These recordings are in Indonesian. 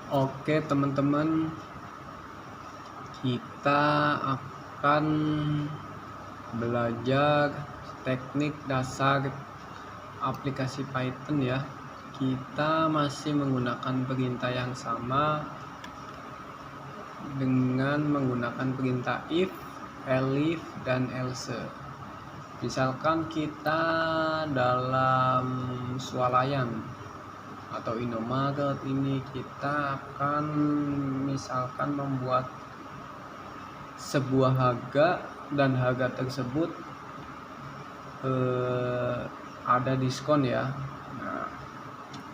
Oke teman-teman, kita akan belajar teknik dasar aplikasi Python ya. Kita masih menggunakan perintah yang sama dengan menggunakan perintah if, elif, dan else. Misalkan kita dalam swalayan atau Indomaret ini, kita akan misalkan membuat sebuah harga dan harga tersebut ada diskon ya. Nah,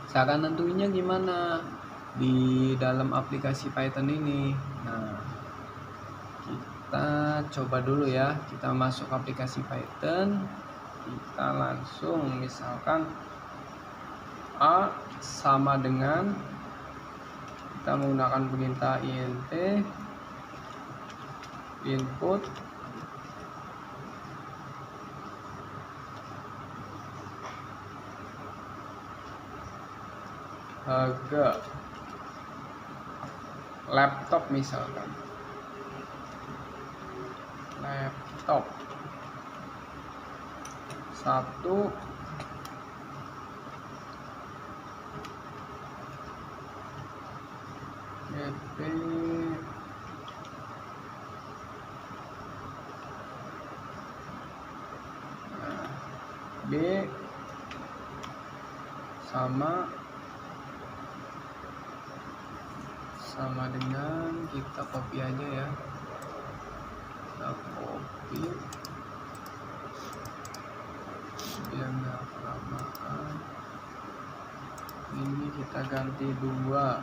cara nentuinnya gimana di dalam aplikasi Python ini? Nah, kita coba dulu ya, kita masuk aplikasi Python, kita langsung misalkan A sama dengan, kita menggunakan perintah int input harga laptop, misalkan laptop 1 BP B sama dengan, kita copy aja ya, kita copy biar nggak kelamaan. Ini kita ganti 2,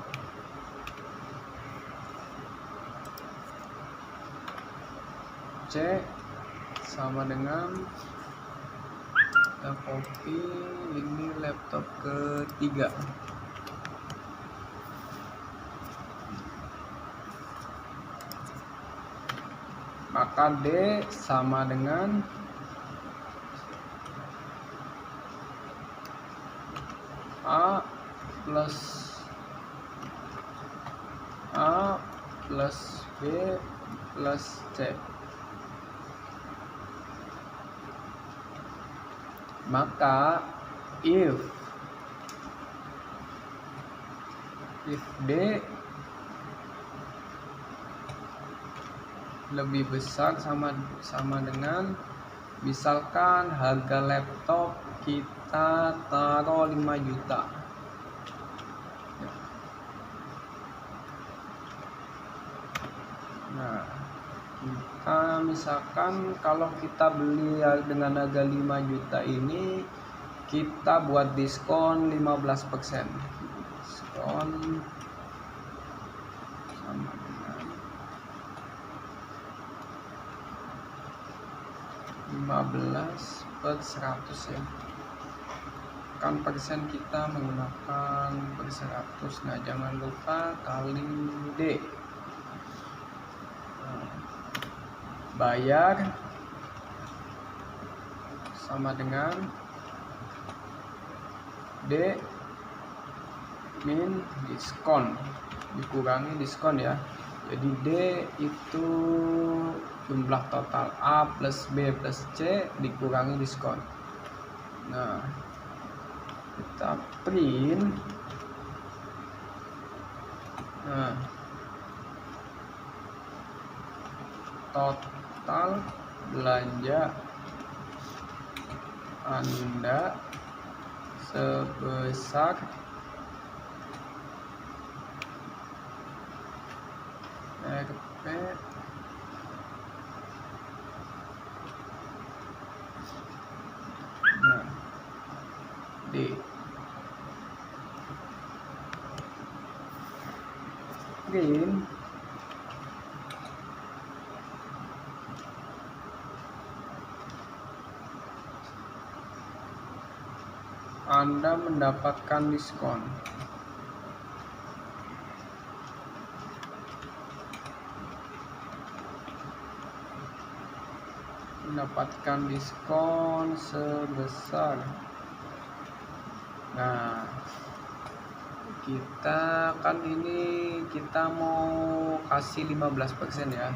C sama dengan, kita copy ini laptop ketiga, maka D sama dengan A plus B plus C. Maka if D lebih besar sama dengan, misalkan harga laptop kita taruh 5 juta. Nah, kita misalkan kalau kita beli dengan harga 5 juta ini, kita buat diskon 15%. Diskon sama dengan 15/100 ya. Kan persen kita menggunakan per 100. Nah, jangan lupa kali D. Bayar sama dengan D min diskon dikurangi diskon ya. Jadi D itu jumlah total A plus B plus C dikurangi diskon. Nah, kita print. Nah, total belanja Anda sebesar Rp D. Print. Anda mendapatkan diskon. Mendapatkan diskon sebesar. Nah, kita kan ini kita mau kasih 15% ya,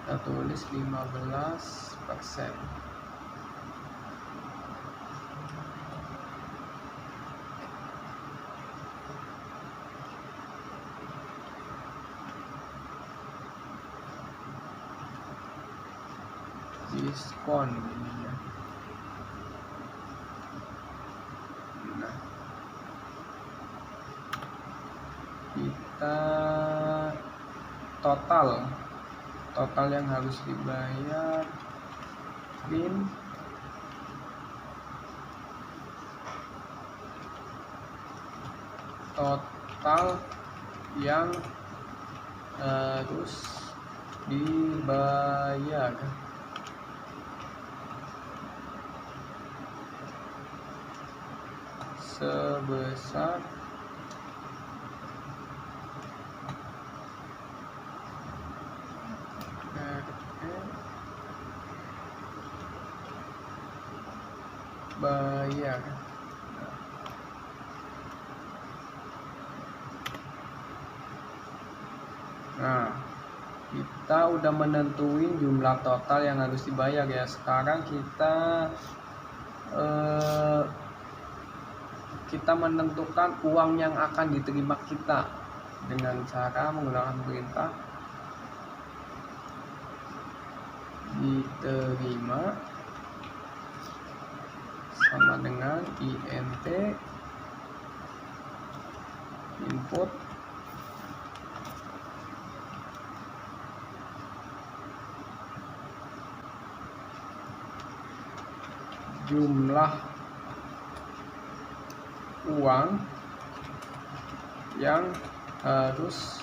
kita tulis 15%. Diskon ini ya. Nah, kita total yang harus dibayar, print total yang harus dibayar. Sebesar bayar. Nah, kita udah menentuin jumlah total yang harus dibayar ya. Sekarang kita menentukan uang yang akan diterima kita dengan cara menggunakan perintah diterima sama dengan int input jumlah uang yang harus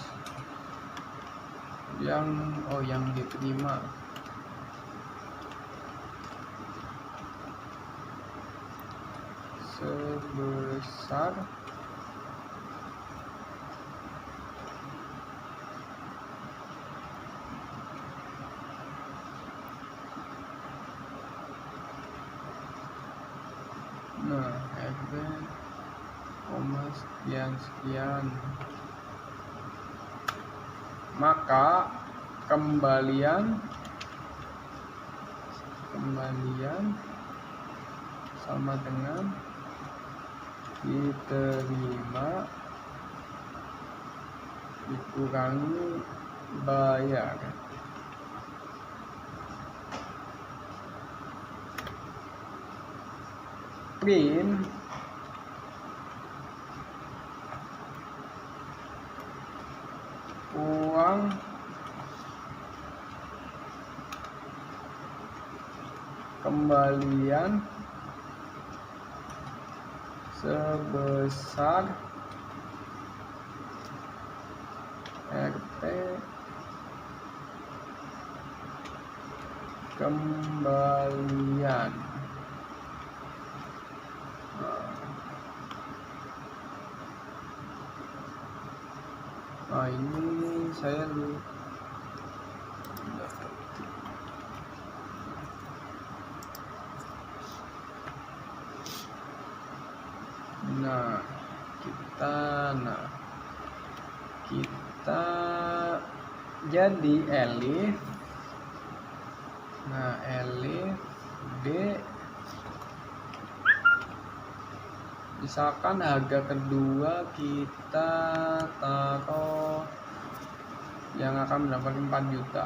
yang diterima sebesar RB sekian, maka kembalian sama dengan diterima dikurangi bayar. Print uang kembalian sebesar RT kembalian. Nah, ini saya kita jadi elif D misalkan harga kedua kita taruh yang akan mendapatkan 4 juta.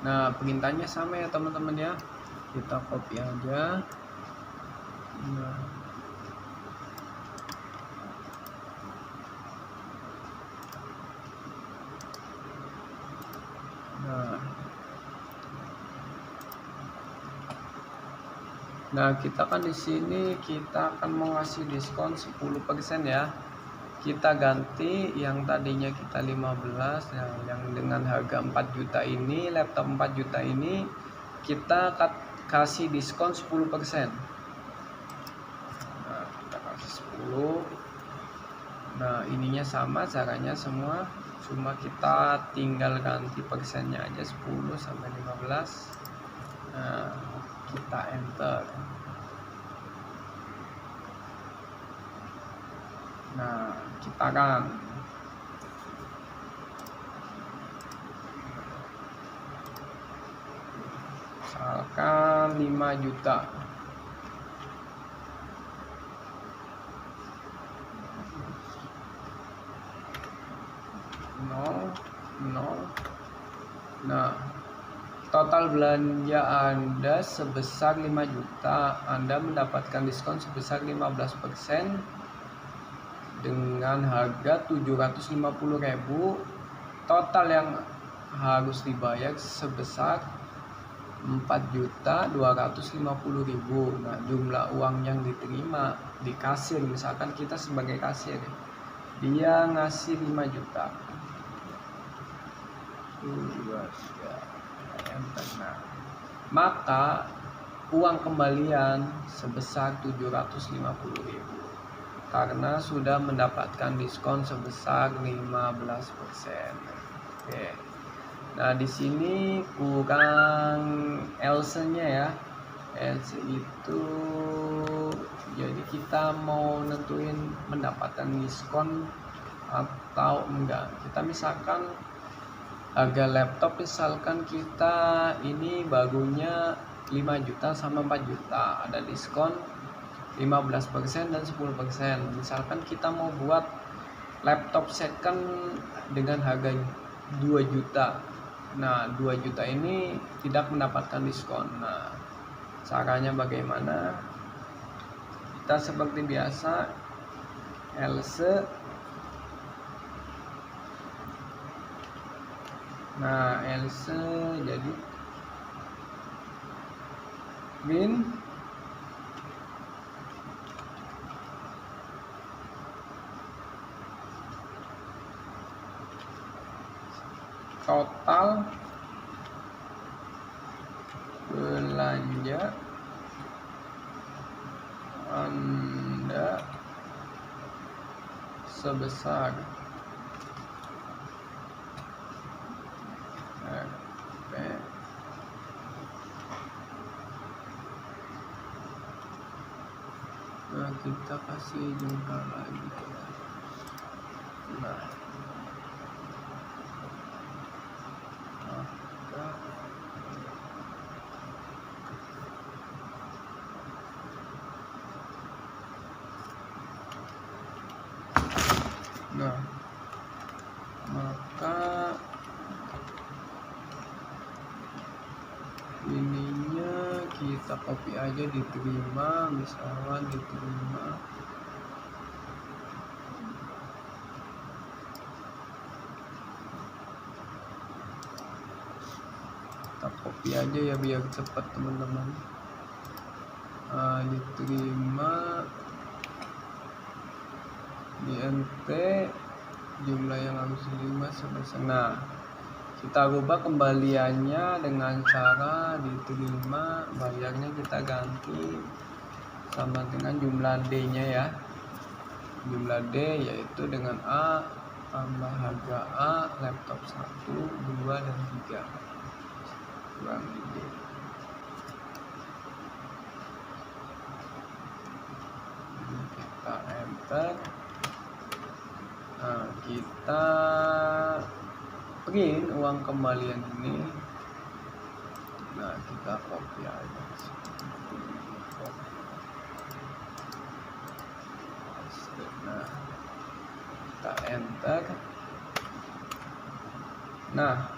Nah perintahnya sama ya teman-teman ya, kita copy aja. Nah kita kan di sini kita akan mau ngasih diskon 10% ya. Kita ganti yang tadinya kita 15, yang dengan harga 4 juta ini, laptop 4 juta ini kita kasih diskon 10%. Nah kita kasih 10. Nah ininya sama caranya semua, cuma kita tinggal ganti persennya aja 10 sampai 15. Nah kita enter. Nah, kita kan misalkan 5 juta. Nah, total belanja Anda sebesar 5 juta. Anda mendapatkan diskon sebesar 15% dengan harga 750.000. Total yang harus dibayar sebesar 4.250.000. Nah, jumlah uang yang diterima di kasir, misalkan kita sebagai kasir, dia ngasih 5 juta. Nah, maka uang kembalian sebesar 750.000 karena sudah mendapatkan diskon sebesar 15%. Oke. Nah, di sini kurang LC-nya ya. LC itu jadi kita mau nentuin mendapatkan diskon atau enggak. Kita misalkan harga laptop, misalkan kita ini barunya 5 juta sama 4 juta, ada diskon 15% dan 10%. Misalkan kita mau buat laptop second dengan harga 2 juta. Nah, 2 juta ini tidak mendapatkan diskon. Nah, caranya bagaimana? Kita seperti biasa LC. Nah, LC jadi min total belanja Anda sebesar kita kasih jumlah lagi. Nah, maka ininya kita copy aja, diterima, misalnya diterima. Kita copy aja ya biar cepat teman-teman. Diterima di NT, jumlah yang harus diterima sebesar. Nah, kita rubah kembaliannya dengan cara diterima, bayarnya kita ganti sama dengan jumlah D-nya ya. Jumlah D yaitu dengan A tambah harga A, laptop 1, 2, dan 3 kurang D. Kita enter. Nah, kita print uang kembalian ini. Nah, kita copy aja. Nah, kita enter. Nah,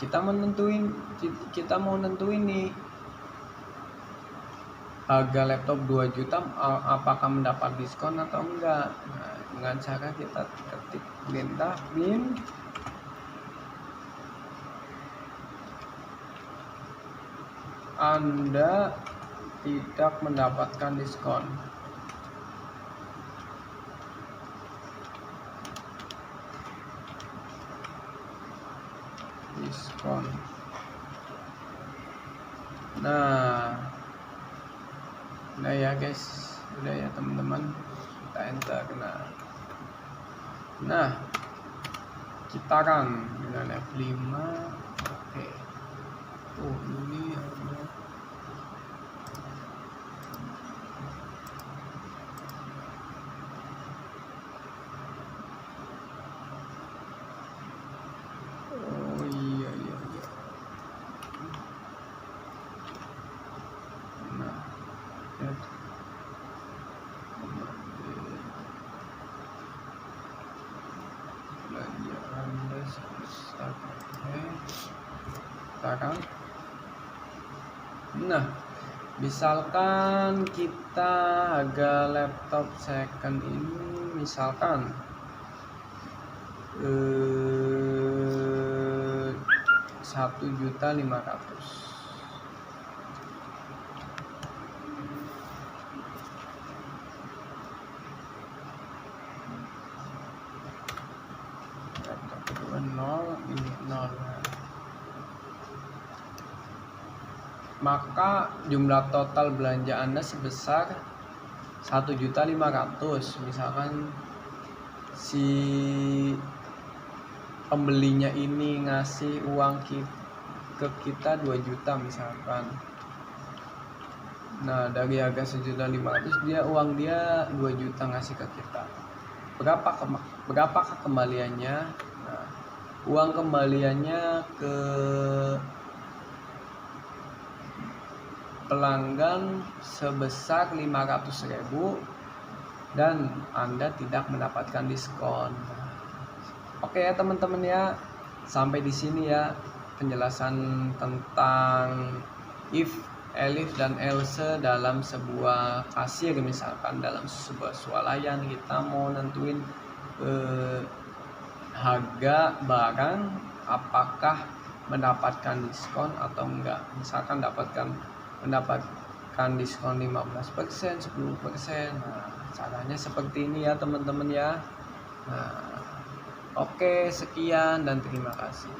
kita mau nentuin nih harga laptop 2 juta apakah mendapat diskon atau enggak. Nah, dengan cara kita ketik perintah min Anda tidak mendapatkan diskon. Nah, udah ya guys, udah ya teman-teman, kita enter. Nah, kita run dengan F5. Oke. Ini ada kan. Nah, misalkan kita harga laptop second ini misalkan 1.500.000. Laptop kedua 0, ini 0. Maka jumlah total belanja Anda sebesar 1.500.000. Misalkan si pembelinya ini ngasih uang ke kita 2 juta misalkan. Nah, dari harga 1.500.000 uang dia 2 juta ngasih ke kita. Berapakah kembaliannya? Nah, uang kembaliannya ke pelanggan sebesar 500.000 dan Anda tidak mendapatkan diskon. Oke ya teman-teman ya, sampai di sini ya penjelasan tentang if, elif dan else dalam sebuah kasir. Misalkan dalam sebuah swalayan kita mau nentuin harga barang apakah mendapatkan diskon atau enggak. Misalkan mendapatkan diskon 15%, 10%. Nah, caranya seperti ini ya teman-teman ya. Nah, oke, sekian dan terima kasih.